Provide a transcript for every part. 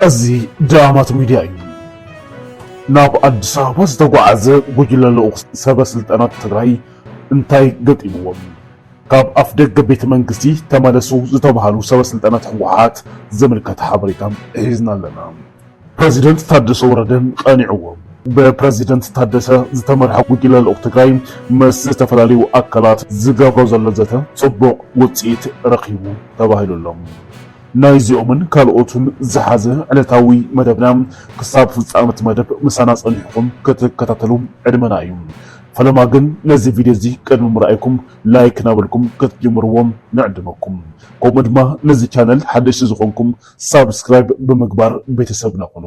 أزي دامات ميديا ناب أديس أبابا ዝተጓዓዘ ጉጅለ ልኡኽ ሰበስልጣናት ትግራይ እንታይ ገጢምዎም ካብ ኣፍ ደገ ቤተ መንግስቲ ተመለሱ ዝተባሃሉ ሰበስልጣናት ህወሓት ዘመልከተ ሓበሬታ ሒዝና ኣለና። ፕሬዚደንት ታደሰ ወረደን ቀኒዕዎም በፕሬዚደንት ታደሰ ዝተመርሐ ጉጅለ ልኡኽ ትግራይ ምስ ዝተፈላለዩ ኣካላት ዝገብሮ ዘሎ ዘተ ጽቡቕ ውጽኢት ረኺቡ ተባሂሉሎም ናይዚኦምን ካልኦቱን ዝሓዘ ዕለታዊ መደብና ክሳብ ፍጻመት መደብ ምሳና ጸኒሕኩም ክትከታተሉ ዕድመና እዩ። ፈለማ ግን ነዚ ቪድዮ እዚ ቅድሚ ምርኣይኩም ላይክ ናበልኩም ክትጅምርዎም ንዕድመኩም። ከምኡ ድማ ነዚ ቻነል ሓደሽቲ ዝኾንኩም ሳብስክራይብ ብምግባር ቤተሰብና ኮኑ።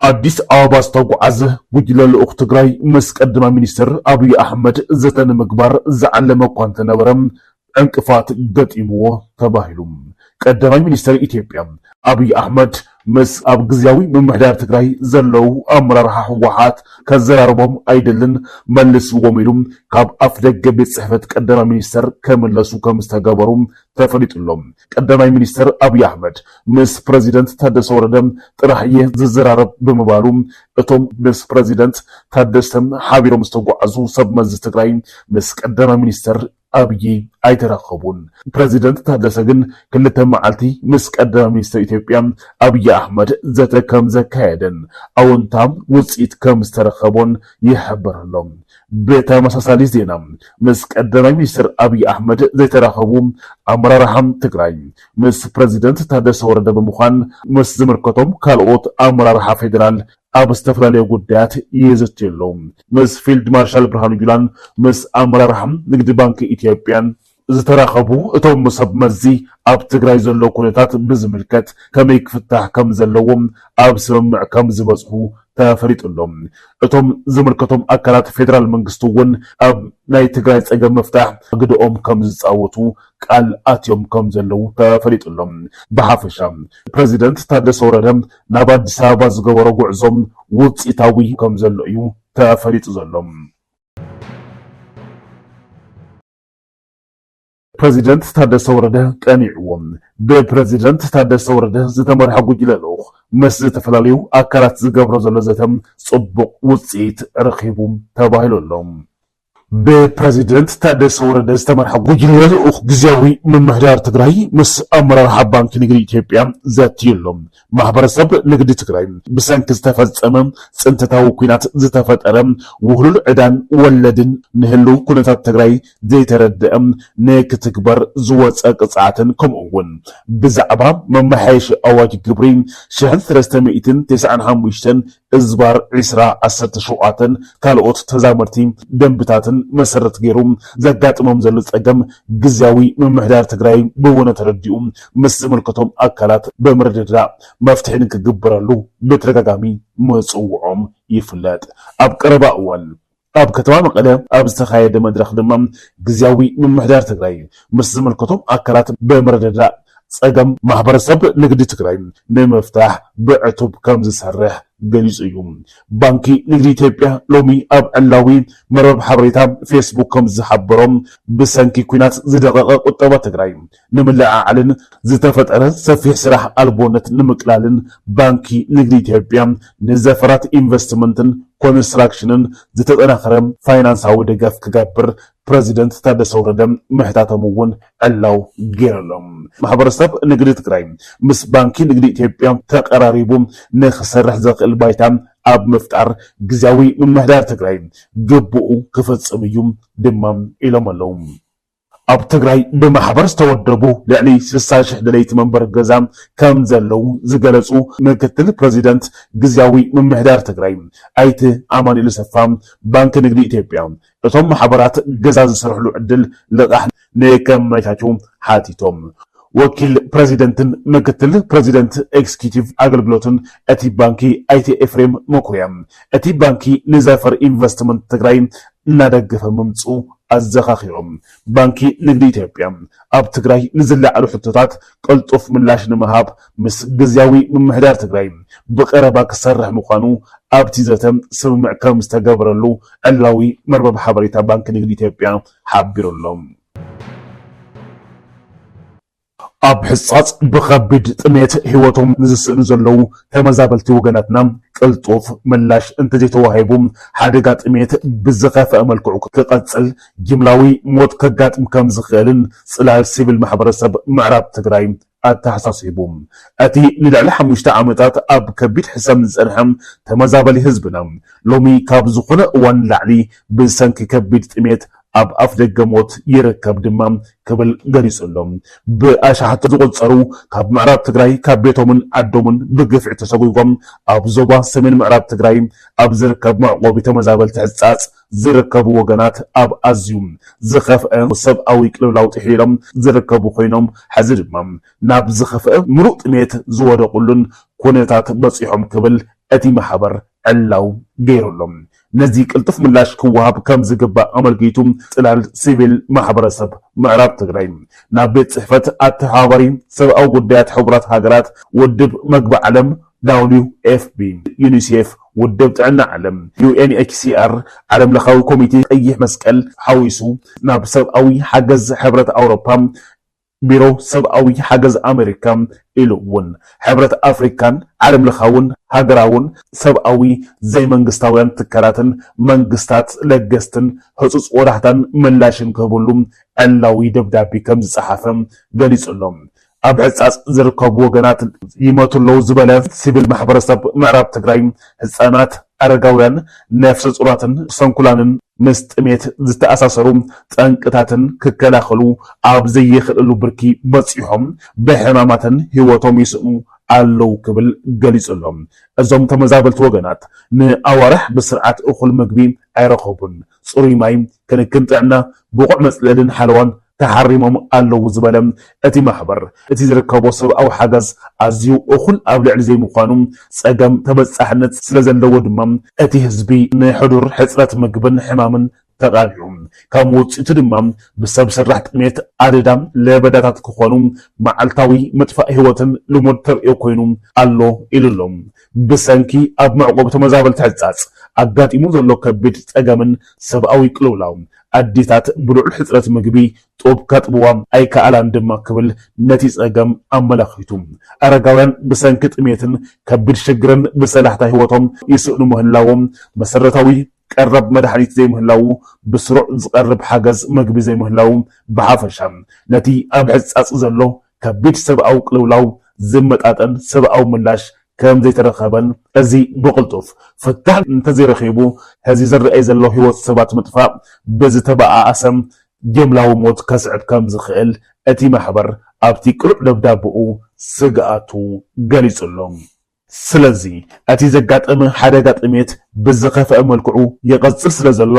አዲስ አበባ ዝተጓዓዘ ጉጅለ ልኡኽ ትግራይ ምስ ቀዳማይ ሚኒስትር አብይ አሕመድ ዘተ ንምግባር ዝዓለመ እኳ እንተነበረ እንቅፋት ገጢምዎ ተባሂሉ ቀዳማይ ሚኒስትር ኢትዮጵያ አብይ አሕመድ ምስ ኣብ ግዚያዊ ምምሕዳር ትግራይ ዘለው ኣመራርሓ ህወሓት ከዘራርቦም አይደልን መልስዎም ኢሉ ካብ ኣፍ ደገ ቤት ጽሕፈት ቀዳማይ ሚኒስትር ከመለሱ ከም ዝተገበሩ ተፈሊጡሎም። ቀዳማይ ሚኒስትር አብይ አሕመድ ምስ ፕሬዚደንት ታደሰ ወረደ ጥራሕየ ዝዘራረብ ብምባሉ እቶም ምስ ፕሬዚደንት ታደሰ ሓቢሮም ዝተጓዓዙ ሰብ መዚ ትግራይ ምስ ቀዳማይ ሚኒስትር አብይ አይተራኸቡን። ፕሬዚደንት ታደሰ ግን ክልተ መዓልቲ ምስ ቀዳማይ ሚኒስትር ኢትዮጵያ አብይ አሕመድ ዘተ ከም ዘካየደን አዎንታም ውጽኢት ከም ዝተረኸቦን ይሕበረሎም። በተመሳሳሊ ዜና ምስ ቀዳማይ ሚኒስትር አብይ አሕመድ ዘይተራኸቡ አመራርሓም ትግራይ ምስ ፕሬዚደንት ታደሰ ወረደ ብምዃን ምስ ዝምልከቶም ካልኦት አመራርሓ ፌደራል ኣብ ዝተፈላለዩ ጉዳያት ይዘትየለው። ምስ ፊልድ ማርሻል ብርሃኑ ጁላን ምስ አመራርሓ ንግዲ ባንኪ ኢትዮጵያን ዝተራኸቡ እቶም ሰብ መዚ ኣብ ትግራይ ዘሎ ኩነታት ብዝምልከት ከመይ ክፍታሕ ከም ዘለዎም ኣብ ስምምዕ ከም ዝበጽሑ ተፈሪጡሎም። እቶም ዝምልከቶም አካላት ፌደራል መንግስቲ እውን ኣብ ናይ ትግራይ ጸገም መፍታሕ ግድኦም ከም ዝጻወቱ ቃል ኣትዮም ከም ዘለው ተፈሪጡሎም። ብሓፈሻ ፕሬዚደንት ታደሰ ወረደ ናብ አዲስ አበባ ዝገበሮ ጉዕዞም ውጽኢታዊ ከም ዘሎ እዩ ተፈሪጡ ዘሎም። ፕሬዚደንት ታደሰ ወረደ ቀኒዕዎም በፕሬዚደንት ታደሰ ወረደ ዝተመርሐ ጉጅለ ልኡኽ ምስ ዝተፈላለዩ አካላት ዝገብሮ ዘሎ ዘተም ጽቡቕ ውጽኢት ረኺቡ ተባሂሉሎም። በፕሬዚደንት ታደሰ ወረደ ዝተመርሐ ጉጅለ ልኡኽ ግዚያዊ ምምሕዳር ትግራይ ምስ አመራርሓ ባንኪ ንግዲ ኢትዮጵያ ዘትየሎም ማሕበረሰብ ንግዲ ትግራይ ብሰንኪ ዝተፈጸመ ጽንተታዊ ኩናት ዝተፈጠረ ውህሉል ዕዳን ወለድን ንህልው ኩነታት ትግራይ ዘይተረድአ ንክትግበር ዝወፀ ቅፅዓትን ከምኡውን ብዛዕባ መመሓየሺ ኣዋጅ ግብሪ 1395 እዝባር 2017 ካልኦት ተዛመርቲ ደንብታትን መሰረት ገይሩ ዘጋጥሞም ዘሎ ጸገም ግዚያዊ ምምሕዳር ትግራይ ብወነ ተረዲኡ ምስ ዝምልከቶም አካላት በመረዳዳ መፍትሒ ክግበረሉ በተደጋጋሚ መጽውዖም ይፍለጥ። ኣብ ቀረባ እዋን ኣብ ከተማ መቐለ ኣብ ዝተኻየደ መድረኽ ድማ ግዚያዊ ምምሕዳር ትግራይ ምስ ዝምልከቶም አካላት በመረዳዳ ጸገም ማሕበረሰብ ንግዲ ትግራይ ንምፍታሕ ብዕቱብ ከም ዝሰርሕ ገሊጹ እዩ። ባንኪ ንግዲ ኢትዮጵያ ሎሚ ኣብ ዕላዊ መረብ ሓበሬታ ፌስቡክ ከም ዝሓበሮም ብሰንኪ ኩናት ዝደቐቐ ቁጠባ ትግራይ ንምልዓዓልን ዝተፈጠረ ሰፊሕ ስራሕ ኣልቦነት ንምቅላልን ባንኪ ንግዲ ኢትዮጵያ ንዘፈራት ኢንቨስትመንትን ኮንስትራክሽንን ዝተጠናኸረ ፋይናንሳዊ ደገፍ ክገብር ፕሬዚደንት ታደሰ ወረደ ምሕታቶም እውን ዕላው ገይሮሎም። ማሕበረሰብ ንግዲ ትግራይ ምስ ባንኪ ንግዲ ኢትዮጵያ ተቀራሪቡ ንኽሰርሕ ዘኽእል ባይታ ኣብ ምፍጣር ግዚያዊ ምምሕዳር ትግራይ ግቡኡ ክፈጽም እዩ ድማ ኢሎም ኣለው። ኣብ ትግራይ ብማሕበር ዝተወደቡ ልዕሊ 60,000 ደለይቲ መንበር ገዛ ከም ዘለው ዝገለጹ ምክትል ፕሬዚደንት ግዚያዊ ምምሕዳር ትግራይ ኣይቲ ኣማኑኤል ሰፋ ባንኪ ንግዲ ኢትዮጵያ እቶም ማሕበራት ገዛ ዝሰርሕሉ ዕድል ልቓሕ ንከመቻቹ ሓቲቶም። ወኪል ፕሬዚደንትን ምክትል ፕሬዚደንት ኤክስኪዩቲቭ አገልግሎትን እቲ ባንኪ አይቲ ኤፍሬም መኩሪያ እቲ ባንኪ ንዘፈር ኢንቨስትመንት ትግራይ እናደገፈ ምምፁ ኣዘኻኺሮም። ባንኪ ንግዲ ኢትዮጵያ ኣብ ትግራይ ንዝለዓሉ ሕቶታት ቅልጡፍ ምላሽ ንምሃብ ምስ ግዚያዊ ምምሕዳር ትግራይ ብቀረባ ክሰርሕ ምዃኑ ኣብቲ ዘተ ስምምዕ ከም ዝተገበረሉ ዕላዊ መርበብ ሓበሬታ ባንኪ ንግዲ ኢትዮጵያ ሓቢሩሎም። ኣብ ሕጻጽ ብኸቢድ ጥሜት ህይወቶም ዝስእኑ ዘለው ተመዛበልቲ ወገናትና ቅልጡፍ ምላሽ እንተዘይተዋሂቡ ሓደጋ ጥሜት ብዝኸፍአ መልክዑ ክቐጽል ጅምላዊ ሞት ከጋጥም ከም ዝኽእልን ጽላል ሲቪል ማሕበረሰብ ምዕራብ ትግራይ ኣተሓሳሲቡ እቲ ንልዕሊ 5 ዓመታት ኣብ ከቢድ ሕሰም ዝጸንሐ ተመዛበሊ ህዝብና ሎሚ ካብ ዝኾነ እዋን ላዕሊ ብሰንኪ ከቢድ ጥሜት ኣብ ኣፍ ደገ ሞት ይርከብ ድማ ክብል ገሊጹሎም ብኣሽሓት ዝቁጸሩ ካብ ምዕራብ ትግራይ ካብ ቤቶምን ዓዶምን ብግፍዒ ተሰጉጎም ኣብ ዞባ ሰሜን ምዕራብ ትግራይ ኣብ ዝርከብ መዕቆቢ ተመዛበልቲ ሕጻጽ ዝርከቡ ወገናት ኣብ ኣዝዩ ዝኸፍአ ሰብኣዊ ቅልውላው ጥሒሎም ዝርከቡ ኮይኖም ሕዚ ድማ ናብ ዝኸፍአ ምሉእ ጥሜት ዝወደቁሉን ኩነታት በፂሖም ክብል እቲ ማሕበር ዕላው ገይሩሎም ነዚ ቅልጡፍ ምላሽ ክወሃብ ከም ዝግባእ ኣመልኪቱ ጽላል ሲቪል ማሕበረሰብ ምዕራብ ትግራይ ናብ ቤት ጽሕፈት ኣተሓባሪ ሰብኣዊ ጉዳያት ሕቡራት ሃገራት ውድብ መግቢ ዓለም WFP ዩኒሴፍ ውድብ ጥዕና ዓለም UNHCR ዓለም ለኻዊ ኮሚቴ ቀይሕ መስቀል ሓዊሱ ናብ ሰብኣዊ ሓገዝ ሕብረት ኣውሮፓ ቢሮ ሰብኣዊ ሓገዝ ኣሜሪካ ኢሉ እውን ሕብረት ኣፍሪካን ዓለም ለኻውን ሃገራውን ሰብኣዊ ዘይመንግስታውያን ትካላትን መንግስታት ለገስትን ህጹጽ ወዳሕታን ምላሽን ክህብሉ ዕላዊ ደብዳቤ ከም ዝጸሓፈ ገሊጹሎም ኣብ ሕጻጽ ዝርከቡ ወገናት ይመቱለው ዝበለ ሲቪል ማሕበረሰብ ምዕራብ ትግራይ ህፃናት ኣረጋውያን ነፍሰ ጡራትን ሰንኩላንን ምስ ጥሜት ዝተኣሳሰሩ ጠንቅታትን ክከላኸሉ ኣብ ዘይኽእሉ ብርኪ በፂሖም ብሕማማትን ህይወቶም ይስእኑ ኣለው ክብል ገሊጹሎም እዞም ተመዛበልቲ ወገናት ንኣዋርሕ ብስርዓት እኹል ምግቢ ኣይረኸቡን ጽሩይ ማይ ክንክን ጥዕና ብቑዕ መጽለልን ሓለዋን ተሓሪሞም ኣለው ዝበለ እቲ ማሕበር እቲ ዝርከቦ ሰብኣዊ ሓገዝ ኣዝዩ እኹል ኣብ ልዕሊ ዘይምዃኑ ጸገም ተበጻሕነት ስለ ዘለዎ ድማ እቲ ህዝቢ ንሕዱር ሕፅረት ምግብን ሕማምን ተቃልዑ ካብ ውጽኢቱ ድማ ብሰብ ስራሕ ጥሜት ኣደዳም ለበዳታት ክኾኑ መዓልታዊ ምጥፋእ ህይወትን ልሙድ ተርእዮ ኮይኑ ኣሎ ኢሉሎም ብሰንኪ ኣብ መዕቆብ ተመዛበልቲ ሕጻጽ ኣጋጢሙ ዘሎ ከቢድ ጸገምን ሰብኣዊ ቅልውላው ኣዴታት ብልዑል ሕፅረት ምግቢ ጦብ ከጥብዋ ኣይከኣላን ድማ ክብል ነቲ ጸገም ኣመላኺቱ ኣረጋውያን ብሰንኪ ጥሜትን ከቢድ ሽግርን ብሰላሕታ ህይወቶም ይስእኑ ምህላዎም መሰረታዊ ቀረብ መድሓኒት ዘይምህላው ብስሩዕ ዝቀርብ ሓገዝ ምግቢ ዘይምህላው ብሓፈሻ ነቲ ኣብ ሕጻጽ ዘሎ ከቢድ ሰብኣዊ ቅልውላው ዝመጣጠን ሰብኣዊ ምላሽ ከም ዘይተረኸበን እዚ ብቕልጡፍ ፍታሕ እንተዘይረኺቡ ሕዚ ዝረአይ ዘሎ ህይወት ሰባት ምጥፋእ ብዝተበኣሰም ጅምላዊ ሞት ከስዕብ ከም ዝኽእል እቲ ማሕበር ኣብቲ ቅሉዕ ደብዳቤኡ ስግኣቱ ገሊጹሎም ስለዚ እቲ ዘጋጠመ ሓደጋ ጥሜት ብዝኸፍአ መልክዑ ይቐጽል ስለ ዘሎ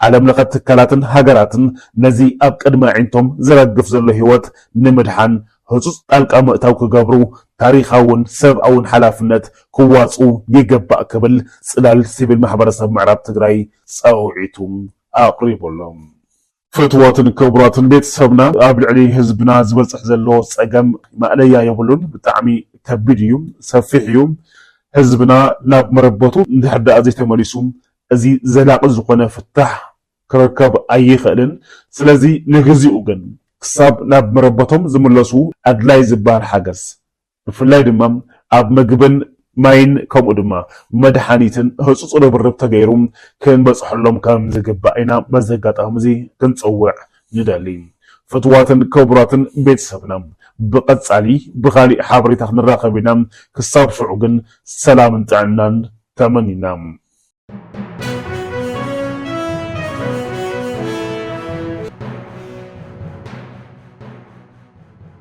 ዓለም ለኸ ትካላትን ሃገራትን ነዚ ኣብ ቅድመ ዒንቶም ዝረግፍ ዘሎ ህይወት ንምድሓን ህጹጽ ጣልቃ ምእታው ክገብሩ ታሪኻውን ሰብኣውን ሓላፍነት ክዋፁ ይግባእ ክብል ጽላል ሲቪል ማሕበረሰብ ምዕራብ ትግራይ ጸውዒቱ ኣቕሪቦሎም ፍትዋትን ክቡራትን ቤተሰብና ኣብ ልዕሊ ህዝብና ዝበጽሕ ዘሎ ጸገም ማእለያ የብሉን ብጣዕሚ ከቢድ እዩ ሰፊሕ እዩ ህዝብና ናብ መረበቱ እንድሕዳእ ዘይተመሊሱ እዚ ዘላቂ ዝኾነ ፍታሕ ክርከብ ኣይኽእልን ስለዚ ንግዚኡ ግን ክሳብ ናብ መረበቶም ዝምለሱ ኣድላይ ዝበሃል ሓገዝ ብፍላይ ድማ ኣብ ምግብን ማይን ከምኡ ድማ መድሓኒትን ህጹጽ ርብርብ ተገይሩ ክንበጽሐሎም ከም ዝግባእ ኢና በዚ ኣጋጣሚ እዚ ክንጽውዕ ንደሊ ፍትዋትን ክቡራትን ቤተሰብና ብቐጻሊ ብኻሊእ ሓበሬታ ክንራኸብ ኢና ክሳብ ሽዑ ግን ሰላምን ጥዕናን ተመኒና